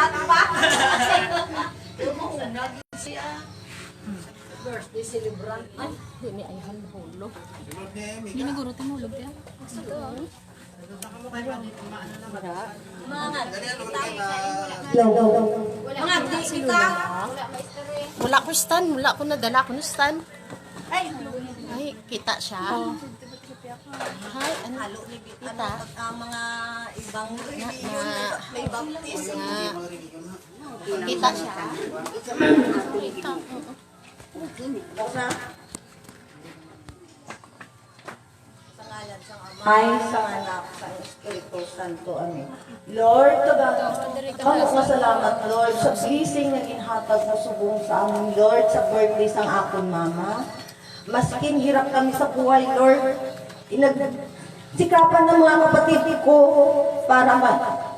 lahat pa. Umuunag siya. Birthday celebrant. Ay, hindi ay hulog. Hindi na guro tinulog yan. Mga kita. Wala ko stand, wala ko nadala ko na stand. Ay, kita siya. Hi, ano? Halo ni Kita. mga ibang religion, may baptism. Kita siya. Kita. Sa ngalan sa Ama, Ay, sa anak, sa Espiritu Santo. Amen. Lord, kamo nga salamat, Lord, sa blessing na ginhatag mo subong sa amin, Lord, sa birthday sang akon mama. Maskin hirap kami sa buhay, Lord. Sikapan ng mga kapatid ko para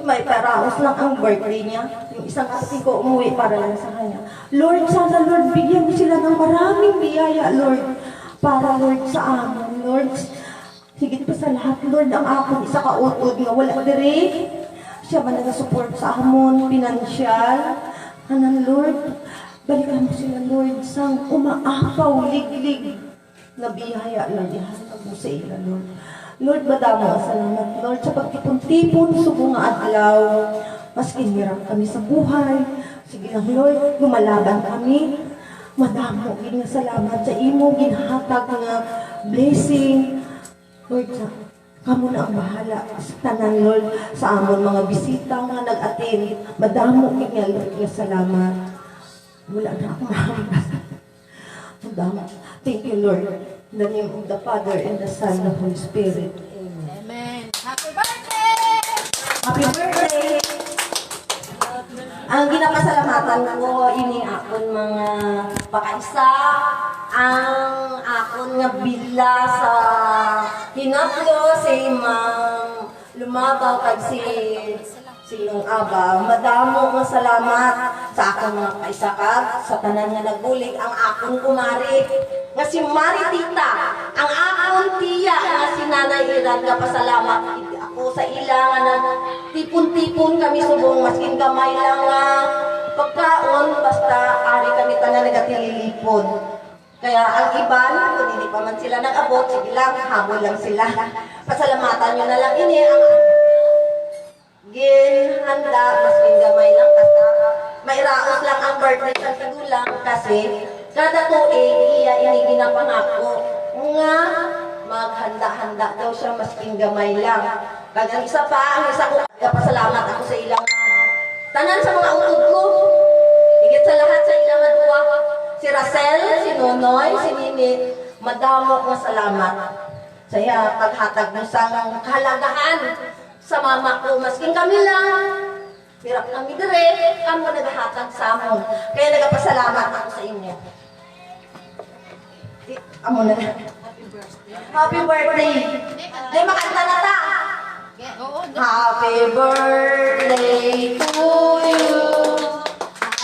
may paraos lang ang birthday niya. Yung isang kapatid ko umuwi para lang sa kanya. Lord, sana Lord, bigyan mo sila ng maraming biyaya, Lord. Para Lord sa amin, Lord. Higit pa sa lahat, Lord, ang akong isa kautod nga wala diri. Siya ba nag-support sa amon, pinansyal. Anan, Lord, balikan mo sila, Lord, sang umaapaw, liglig na biyaya, Lord. Ihatag mo sa ila, Lord. Lord, madamo salamat, Lord, sa pagtipon-tipon, subong nga adlaw. Mas kinirang kami sa buhay. Sige lang, Lord, lumalaban kami. Madamo, nga salamat sa imo, ginhatag nga blessing. Lord, kamo na ang bahala sa tanan, Lord, sa amon mga bisita nga nag-attend. Madamo, nga, Lord, nga salamat. Wala na akong mahambas. Madamo. Thank you, Lord. In the name of the Father, and the Son, and the Holy Spirit. Amen. Amen. Happy birthday! Happy birthday! Ang ginapasalamatan ko, ini akon mga pakaisa, ang akon nga bila sa hinaplo si Ma'am Lumabaw kag si Silong Aba. Madamo nga salamat sa akong mga kaisakag, sa tanan nga nagbulig ang akon kumari. Nga si Maritita, ang akon tiya nga si Nanay Iran, nga pasalamat ako sa ilangan na tipon-tipon kami subong, maskin gamay lang nga pagkaon, basta ari kami tanan nagatililipon. Kaya ang iban, kung hindi pa man sila nag-abot, sige lang, hamon lang sila. Pasalamatan nyo na lang ini ang ginhanda, maskin gamay lang, basta mairaos lang ang birthday sa tigulang kasi kada tuig iya ini ginapangako nga maghanda-handa daw siya masking gamay lang. Kag ang isa pa, ang isa ko pasalamat ako sa ilang tanan sa mga utod ko. Higit sa lahat sa ilang adwa, si Racel, si Nonoy, si Nini, madamo ko salamat sa iya paghatag ng sang kahalagahan sa mama ko. Masking kami lang, hirap kami dire, kamo naghatag sa amon. Kaya nagapasalamat ako sa inyo. Amo na. Happy birthday. Di makanta na ta. Happy birthday to you.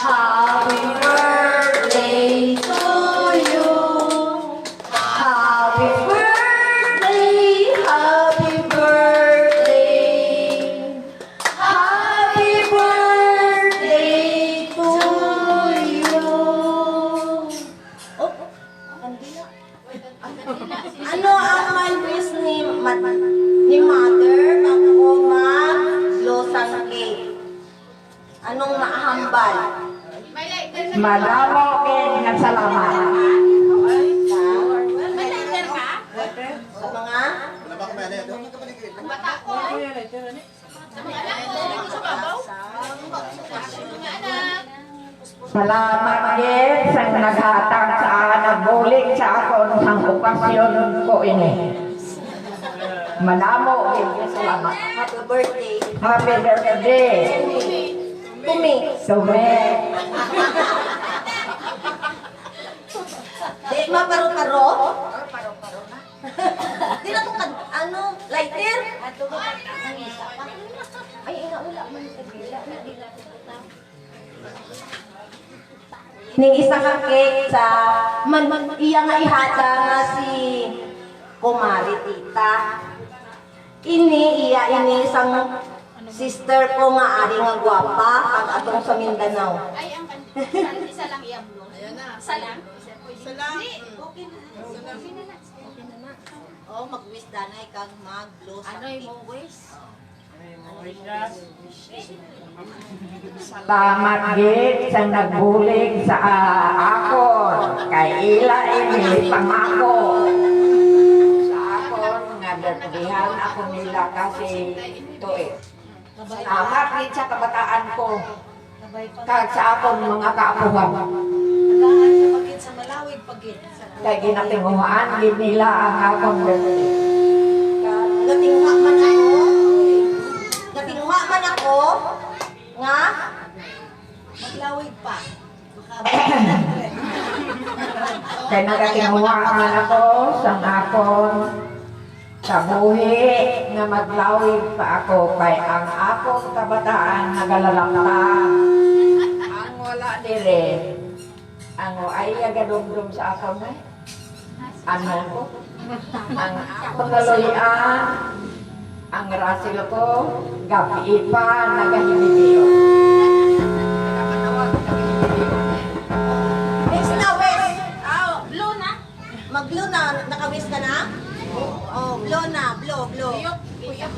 Happy birthday to you. Happy birthday. Happy birthday. Happy birthday to you. Oh, ano ang my wish ni Mother bago mag-losang cake? Anong maahambal? Madamo kin nga salamat. May lighter ka? Sa mga Salamat gid sa naghatag sa nagbulig sa akon sang okasyon ko ini. Madamo gid nga salamat. happy birthday. Happy birthday. Tumi. Sume. Di maparo-paro? Paro-paro na. Di na itong ano, lighter? Ay, ina, wala man sa bila. Ning isa ka cake sa iya nga ihata nga si Kumari Tita. Ini iya ini sang sister ko nga ari nga gwapa kag atong sa Mindanao. Ay, ang isa lang i-upload. Ayan na. Isa lang? Isa lang. Hindi, okay na. Okay na na. Okay na na. Oh, mag-wish danay kag mag-blow sa Ano yung mong wish? Salamat gid sa nagbulig sa akon. Kay ila ini pangako. Sa akon nga dagdihan ako nila kasi tuig. Salamat gid sa kabataan ko. Kag sa akon mga kaapuhan. Agahan sa pagit sa malawig pagit. Kay ginatinguhaan gid nila ang akon birthday. Natingwa man ako. Natingwa man ako nga Maglawig pa. Kay nagatinguhaan ako sa akon sa buhi nga maglawig pa ako kay ang akong kabataan nagalalakta. Ang wala dire. Ang ay gadumdum sa akon ay. Ano ko? Ang akong naloyan, ang rasil ko, gabi pa nagahibibiyo. Miss na Wes. Blow na? Mag-blow na, nakawis ka na? Oh, blow na, blow. Iyok.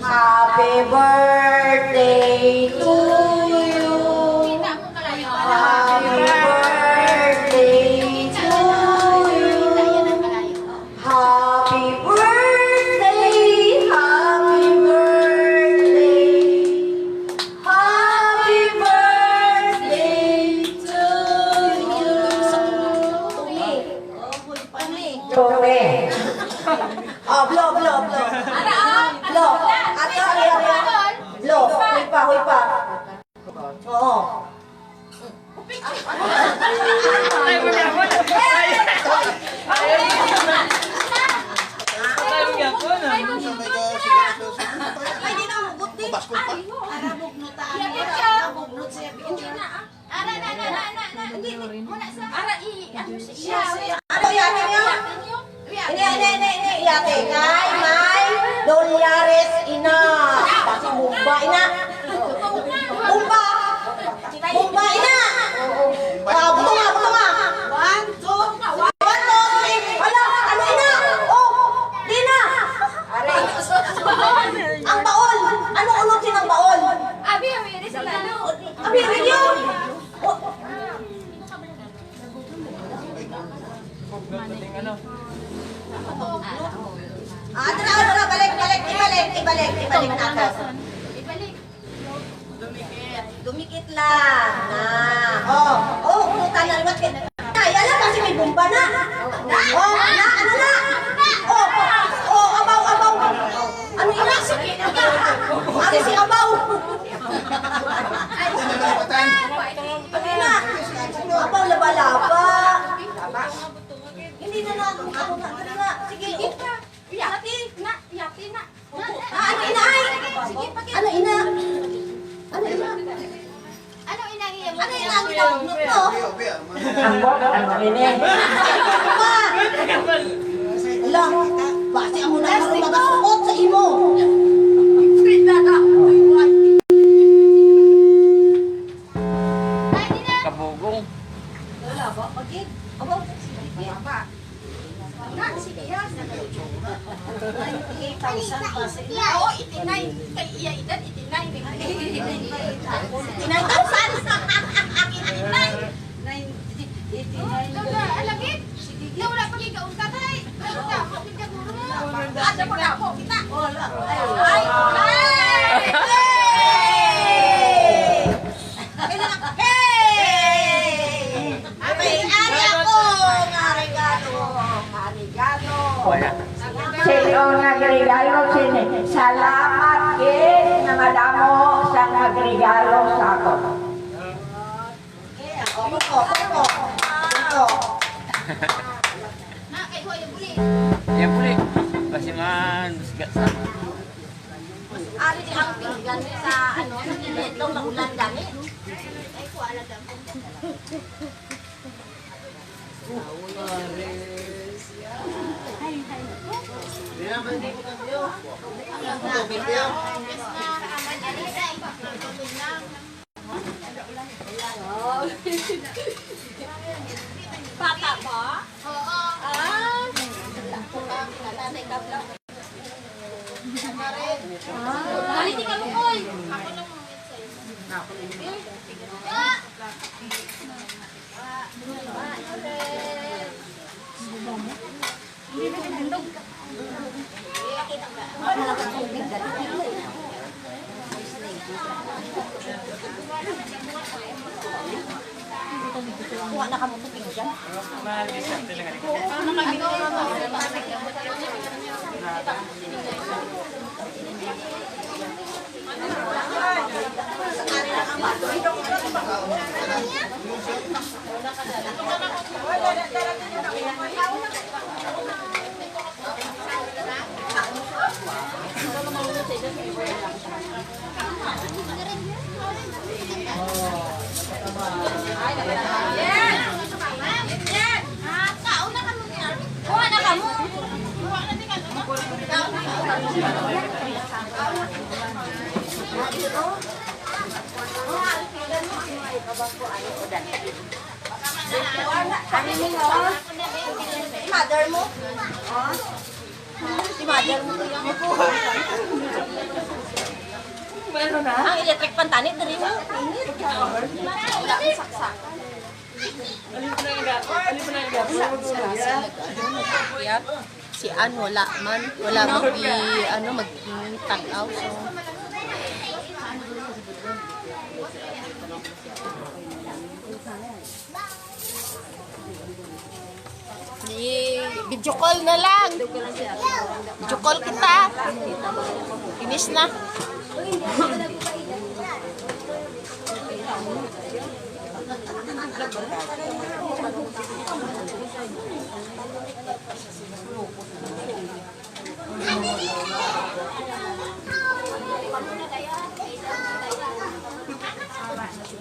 Happy birthday to you. Kita mo kalayo. Happy birthday to you. Kita yan ang kalayo. Happy birthday, happy birthday. Happy birthday to you. Tumi. Oh, blow. Blow. Ato, blow. Huy pa. Oo. Ay, di na mabuti. Hindi na. Ara na. Hindi. Muna sa. Ara ano siya. Ano yate niyo? Ini. Yate kay May Dolores ina. Kasi bumba ina. Bumba ina. Buto nga. 1, 2, 3. Hala, ano ina? Oh, di na. Ang baol. Ano unutin ang baol? Abi, sila. Abi, video. Tara, balik natin. Ibalik. Dumikit lang. Puta na liwat ka. Ay, alam kasi may bumba na. Ano na? Abaw. Ano ina? Ari si abaw. Ano ina? Abaw laba-laba. Hindi na natin ano na. Sige. Yati na. Ano ina ay? Ano ina? Ano inangiyam mo? Ano ina ang ginagawa mo? Ang bot, ano ini? Ala, basi ang muna ang magasukot sa imo. Kabugong. Wala ba? Pagit. Abaw. Sige, yan. 98,000 pa sa ina. Oo, itinay. Kay iya edad, itinay. Inangkasan. Itinay. 89. Lola, alagit. Na wala pa kay kaunta tay. Ano ka? Kapit ka guro mo. Ada mo na ako. Kita. Wala. Ay, May-ari ako. Nga regalo. Wala. Sino nagregalo sini? Salamat gid na madamo sa nagregalo sa ako. na kay Hoy buli. Yan po rin. Kasi man, Ari di ang pinggan sa ano sa kinito maulan gani. Ay ko ala dam. Yes na aman ali sa iba. Bata ba? Oo. Haliti ka mo, oy. Ako lang mo. Kuha na kamo tubig dyan. Kauna ka mo ni Arvin. Kuha na ka mo. Kuha na din ka mo. Mother mo? Si mother mo yung Meron na? ang electric pantanit na rin mo. Wala kang saksak. Si Ann wala man. Wala mag-tag out. So. Video call na lang. Video call kita. Finish na.